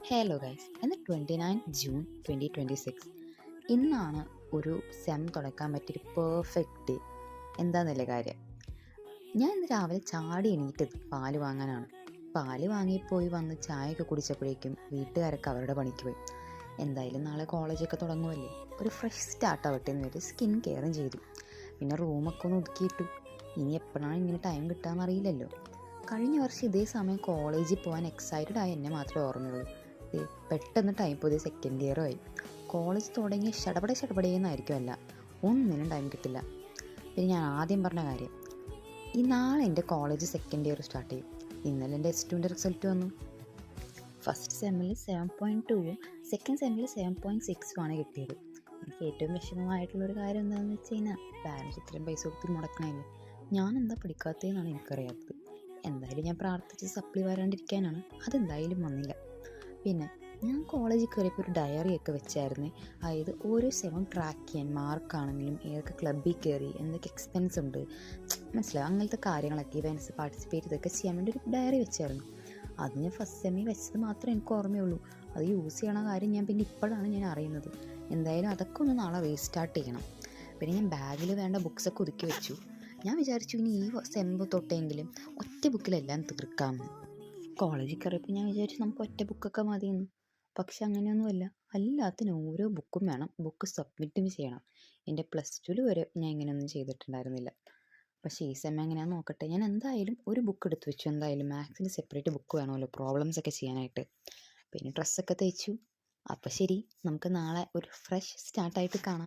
Hello guys, ഇന്ന് 29 June 2026. ഇന്നാണ് ഒരു സെം തുടക്കാൻ പറ്റിയൊരു പെർഫെക്റ്റ് ഡേ. എന്താണെന്നല്ലേ കാര്യം, ഞാൻ ഇന്ന് രാവിലെ ചാടി എണീറ്റത് പാല് വാങ്ങാനാണ്. പാല് വാങ്ങിപ്പോയി വന്ന് ചായയൊക്കെ കുടിച്ചപ്പോഴേക്കും വീട്ടുകാരൊക്കെ അവരുടെ പണിക്ക് പോയി. എന്തായാലും നാളെ കോളേജൊക്കെ തുടങ്ങുമല്ലേ, ഒരു ഫ്രഷ് സ്റ്റാർട്ട് ആവട്ടെ എന്നൊരു സ്കിൻ കെയറും ചെയ്തു. പിന്നെ റൂമൊക്കെ ഒന്ന് ഒതുക്കിയിട്ടു. ഇനി എപ്പോഴാണ് ഇങ്ങനെ ടൈം കിട്ടാമെന്ന് അറിയില്ലല്ലോ. കഴിഞ്ഞ വർഷം ഇതേ സമയം കോളേജിൽ പോകാൻ എക്സൈറ്റഡ് ആയ എന്നെ മാത്രമേ ഓർമ്മയുള്ളൂ. പെട്ടെന്ന് ടൈം പോയി സെക്കൻഡ് ഇയറും ആയി. കോളേജ് തുടങ്ങി ഷടപടയെന്നായിരിക്കും, അല്ല ഒന്നിനും ടൈം കിട്ടില്ല. പിന്നെ ഞാൻ ആദ്യം പറഞ്ഞ കാര്യം, ഈ നാളെ എൻ്റെ കോളേജ് സെക്കൻഡ് ഇയർ സ്റ്റാർട്ട് ചെയ്യും. ഇന്നലെ എൻ്റെ S2ൻ്റെ റിസൾട്ട് വന്നു. ഫസ്റ്റ് സെമ്മിൽ 7.2ഉം സെക്കൻഡ് സെമ്മിൽ 7.6ഉമാണ് കിട്ടിയത്. എനിക്ക് ഏറ്റവും വിഷമമായിട്ടുള്ളൊരു കാര്യം എന്താണെന്ന് വെച്ച് കഴിഞ്ഞാൽ, പാരൻസ് ഇത്രയും പൈസ കൊടുത്ത് മുടക്കണമല്ലേ. ഞാൻ എന്താ പഠിക്കാത്തതെന്നാണ് എനിക്കറിയാത്തത്. എന്തായാലും ഞാൻ പ്രാർത്ഥിച്ച് സപ്ലി വരാണ്ടിരിക്കാനാണ്. അതെന്തായാലും വന്നില്ല. പിന്നെ ഞാൻ കോളേജിൽ കയറിയപ്പോൾ ഒരു ഡയറിയൊക്കെ വെച്ചായിരുന്നേ. അതായത് ഓരോ സെമും ട്രാക്ക് ചെയ്യാൻ, മാർക്കാണെങ്കിലും ഏതൊക്കെ ക്ലബ്ബിൽ കയറി, എന്തൊക്കെ എക്സ്പെൻസ് ഉണ്ട്, മനസ്സിലാവും, അങ്ങനത്തെ കാര്യങ്ങളൊക്കെ ഇവൻറ്റ്സ് പാർട്ടിസിപ്പേറ്റ് ഇതൊക്കെ ചെയ്യാൻ വേണ്ടി ഒരു ഡയറി വെച്ചായിരുന്നു. അത് ഞാൻ ഫസ്റ്റ് സെമ്മിൽ വെച്ചത് മാത്രമേ എനിക്ക് ഓർമ്മയുള്ളൂ. അത് യൂസ് ചെയ്യണ കാര്യം ഞാൻ പിന്നെ ഇപ്പോഴാണ് ഞാൻ അറിയുന്നത്. എന്തായാലും അതൊക്കെ ഒന്ന് നാളെ റീസ്റ്റാർട്ട് ചെയ്യണം. പിന്നെ ഞാൻ ബാഗിൽ വേണ്ട ബുക്സൊക്കെ ഒതുക്കി വെച്ചു. ഞാൻ വിചാരിച്ചു ഇനി ഈ സെമ്പ് തൊട്ടെങ്കിലും ഒറ്റ ബുക്കിലെല്ലാം തീർക്കാമെന്ന്. കോളേജിൽ കയറിയപ്പോൾ ഞാൻ വിചാരിച്ചു നമുക്ക് ഒറ്റ ബുക്കൊക്കെ മതിയെന്ന്. പക്ഷെ അങ്ങനെയൊന്നുമല്ല, എല്ലാത്തിനും ഓരോ ബുക്കും വേണം, ബുക്ക് സബ്മിറ്റും ചെയ്യണം. എൻ്റെ +2 വരെ ഞാൻ ഇങ്ങനെയൊന്നും ചെയ്തിട്ടുണ്ടായിരുന്നില്ല. പക്ഷേ ഈ സെം എങ്ങനെയാണെന്ന് നോക്കട്ടെ. ഞാൻ എന്തായാലും ഒരു ബുക്ക് എടുത്ത് വെച്ചു. എന്തായാലും മാത്സിന് സെപ്പറേറ്റ് ബുക്ക് വേണമല്ലോ പ്രോബ്ലംസ് ഒക്കെ ചെയ്യാനായിട്ട്. പിന്നെ ഡ്രസ്സൊക്കെ തയ്ച്ചു. അപ്പോൾ ശരി, നമുക്ക് നാളെ ഒരു ഫ്രഷ് സ്റ്റാർട്ടായിട്ട് കാണാം.